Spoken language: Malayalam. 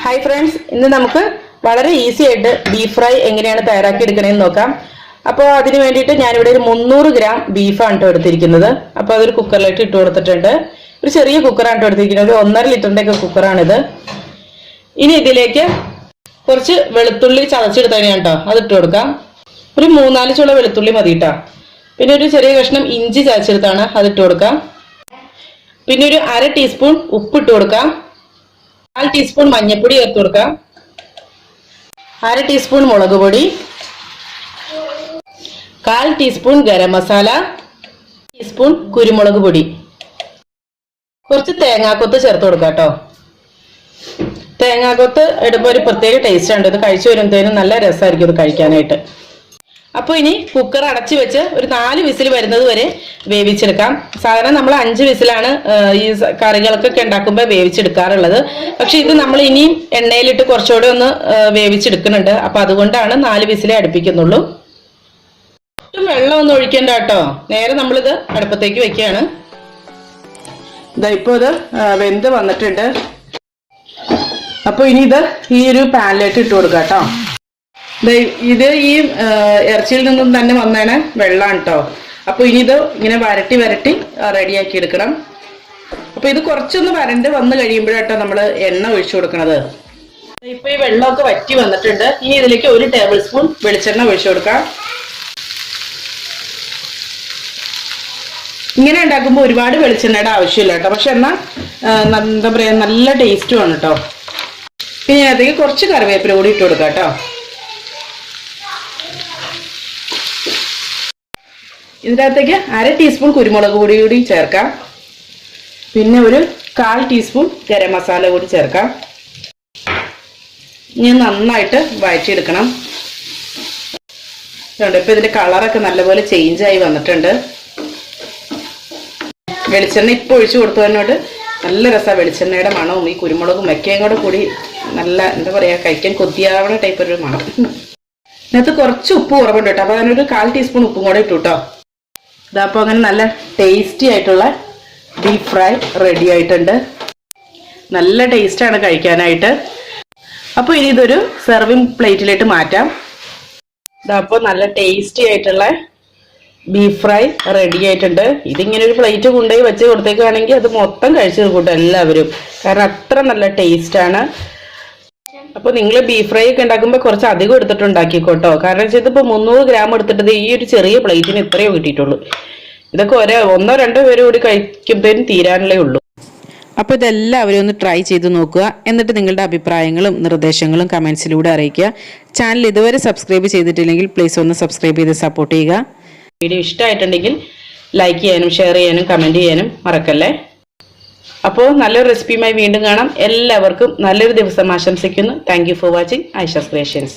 ഹായ് ഫ്രണ്ട്സ്, ഇന്ന് നമുക്ക് വളരെ ഈസി ആയിട്ട് ബീഫ് ഫ്രൈ എങ്ങനെയാണ് തയ്യാറാക്കി എടുക്കണമെന്ന് നോക്കാം. അപ്പോൾ അതിന് വേണ്ടിയിട്ട് ഞാനിവിടെ ഒരു 300 ഗ്രാം ബീഫാണ് കേട്ടോ എടുത്തിരിക്കുന്നത്. അപ്പോൾ അതൊരു കുക്കറിലേക്ക് ഇട്ട് കൊടുത്തിട്ടുണ്ട്. ഒരു ചെറിയ കുക്കറാണ് കേട്ടോ എടുത്തിരിക്കുന്നത്, 1.5 ലിറ്ററിൻ്റെ ഒക്കെ കുക്കറാണിത്. ഇനി ഇതിലേക്ക് കുറച്ച് വെളുത്തുള്ളി ചതച്ചെടുത്തതാണ് കേട്ടോ, അത് ഇട്ട് കൊടുക്കാം. ഒരു 3-4 ചുള വെളുത്തുള്ളി മതി കേട്ടോ. പിന്നെ ഒരു ചെറിയ കഷ്ണം ഇഞ്ചി ചതച്ചെടുത്താണ്, അത് ഇട്ട് കൊടുക്കാം. പിന്നെ ഒരു 1/2 ടീസ്പൂൺ ഉപ്പ് ഇട്ട് കൊടുക്കാം. 1/4 ടീസ്പൂൺ മഞ്ഞൾപ്പൊടി ചേർത്ത് കൊടുക്കാം. 1/2 ടീസ്പൂൺ മുളക് പൊടി, 1/4 ടീസ്പൂൺ ഗരം മസാല, 1 ടീസ്പൂൺ കുരുമുളക് പൊടി, കുറച്ച് തേങ്ങാക്കൊത്ത് ചേർത്ത് കൊടുക്കാം കേട്ടോ. തേങ്ങാക്കൊത്ത് ഇടുമ്പോൾ ഒരു പ്രത്യേക ടേസ്റ്റ് ഉണ്ട്. ഇത് കഴിച്ചു വരുമ്പോഴത്തേനും നല്ല രസമായിരിക്കും ഇത് കഴിക്കാനായിട്ട്. അപ്പോൾ ഇനി കുക്കർ അടച്ചു വെച്ച് ഒരു 4 വിസിൽ വരുന്നത് വരെ വേവിച്ചെടുക്കാം. സാധാരണ നമ്മൾ 5 വിസിലാണ് ഈ കറികൾക്കൊക്കെ ഉണ്ടാക്കുമ്പോൾ വേവിച്ചെടുക്കാറുള്ളത്. പക്ഷെ ഇത് നമ്മൾ ഇനിയും എണ്ണയിലിട്ട് കുറച്ചുകൂടെ ഒന്ന് വേവിച്ചെടുക്കുന്നുണ്ട്. അപ്പൊ അതുകൊണ്ടാണ് 4 വിസിലേ അടുപ്പിക്കുന്നുള്ളൂ. ഒട്ടും വെള്ളമൊന്നും ഒഴിക്കേണ്ട കേട്ടോ. നേരെ നമ്മളിത് അടുപ്പത്തേക്ക് വെക്കുകയാണ്. ഇപ്പോൾ ഇത് വെന്ത് വന്നിട്ടുണ്ട്. അപ്പോൾ ഇനി ഇത് ഈ ഒരു പാനിലേക്ക് ഇട്ട് കൊടുക്കാം കേട്ടോ. ഇത് ഈ ഇറച്ചിയിൽ നിന്നും തന്നെ വന്നതാണ് വെള്ളമാണ് കേട്ടോ. അപ്പോൾ ഇനി ഇത് ഇങ്ങനെ വരട്ടി റെഡിയാക്കി എടുക്കണം. അപ്പോൾ ഇത് കുറച്ചൊന്ന് വരണ്ട് വന്ന് കഴിയുമ്പോഴാട്ടോ നമ്മൾ എണ്ണ ഒഴിച്ചു കൊടുക്കണത്. ഇപ്പൊ ഈ വെള്ളമൊക്കെ വറ്റി വന്നിട്ടുണ്ട്. ഇനി ഇതിലേക്ക് 1 ടേബിൾ സ്പൂൺ വെളിച്ചെണ്ണ ഒഴിച്ചു കൊടുക്കാം. ഇങ്ങനെ ഉണ്ടാക്കുമ്പോൾ ഒരുപാട് വെളിച്ചെണ്ണയുടെ ആവശ്യമില്ല കേട്ടോ. പക്ഷെ എന്നാൽ എന്താ പറയാ, നല്ല ടേസ്റ്റുമാണ് കേട്ടോ. പിന്നെ അതിലേക്ക് കുറച്ച് കറിവേപ്പില കൂടി ഇട്ട് കൊടുക്കാം കേട്ടോ. ഇതിനകത്തേക്ക് 1/2 ടീസ്പൂൺ കുരുമുളക് പൊടി കൂടി ചേർക്കാം. പിന്നെ ഒരു 1/4 ടീസ്പൂൺ ഗരം മസാല കൂടി ചേർക്കാം. ഇനി നന്നായിട്ട് വഴറ്റിയെടുക്കണം. ഇപ്പൊ ഇതിന്റെ കളറൊക്കെ നല്ലപോലെ ചേഞ്ച് ആയി വന്നിട്ടുണ്ട്. വെളിച്ചെണ്ണ ഇപ്പൊ ഒഴിച്ചു കൊടുത്തതിനോട് നല്ല രസമാണ്. വെളിച്ചെണ്ണയുടെ മണവും ഈ കുരുമുളകും മെക്കയും കൂടി നല്ല എന്താ പറയാ, കഴിക്കാൻ കൊതിയാവണ ടൈപ്പ് ഒരു മണം. ഇതിനകത്ത് കുറച്ച് ഉപ്പ് കുറവുണ്ട് കേട്ടോ. അപ്പൊ അതിനൊരു 1/4 ടീസ്പൂൺ ഉപ്പും കൂടെ ഇട്ടു കേട്ടോ. ഇതപ്പോൾ അങ്ങനെ നല്ല ടേസ്റ്റി ആയിട്ടുള്ള ബീഫ് ഫ്രൈ റെഡി ആയിട്ടുണ്ട്. നല്ല ടേസ്റ്റാണ് കഴിക്കാനായിട്ട്. അപ്പോൾ ഇനി ഇതൊരു സെർവിങ് പ്ലേറ്റിലേക്ക് മാറ്റാം. ഇതപ്പോൾ നല്ല ടേസ്റ്റി ആയിട്ടുള്ള ബീഫ് ഫ്രൈ റെഡി ആയിട്ടുണ്ട്. ഇതിങ്ങനെ ഒരു പ്ലേറ്റ് കൊണ്ടുപോയി വെച്ച് കൊടുത്തേക്കാണെങ്കിൽ അത് മൊത്തം കഴിച്ചു കൂട്ടും എല്ലാവരും, കാരണം അത്ര നല്ല ടേസ്റ്റാണ്. അപ്പോൾ നിങ്ങൾ ബീഫ് ഫ്രൈ ഒക്കെ ഉണ്ടാക്കുമ്പോൾ കുറച്ച് അധികം എടുത്തിട്ട് ഉണ്ടാക്കിക്കോട്ടോ. കാരണം വെച്ചാൽ ഇതിപ്പോൾ 300 ഗ്രാം എടുത്തിട്ട് ഈ ഒരു ചെറിയ പ്ലേറ്റിന് ഇത്രയോ കിട്ടിയിട്ടുള്ളൂ. ഇതൊക്കെ 1-2 പേര് കൂടി കഴിക്കുമ്പോഴത്തേനും തീരാനല്ലേ ഉള്ളൂ. അപ്പോൾ ഇതെല്ലാവരും ഒന്ന് ട്രൈ ചെയ്ത് നോക്കുക. എന്നിട്ട് നിങ്ങളുടെ അഭിപ്രായങ്ങളും നിർദ്ദേശങ്ങളും കമൻസിലൂടെ അറിയിക്കുക. ചാനൽ ഇതുവരെ സബ്സ്ക്രൈബ് ചെയ്തിട്ടില്ലെങ്കിൽ പ്ലീസ് ഒന്ന് സബ്സ്ക്രൈബ് ചെയ്ത് സപ്പോർട്ട് ചെയ്യുക. വീഡിയോ ഇഷ്ടമായിട്ടുണ്ടെങ്കിൽ ലൈക്ക് ചെയ്യാനും ഷെയർ ചെയ്യാനും കമൻറ്റ് ചെയ്യാനും മറക്കല്ലേ. അപ്പോൾ നല്ലൊരു റെസിപ്പിയുമായി വീണ്ടും കാണാം. എല്ലാവർക്കും നല്ലൊരു ദിവസം ആശംസിക്കുന്നു. Thank you for watching Aisha's creations.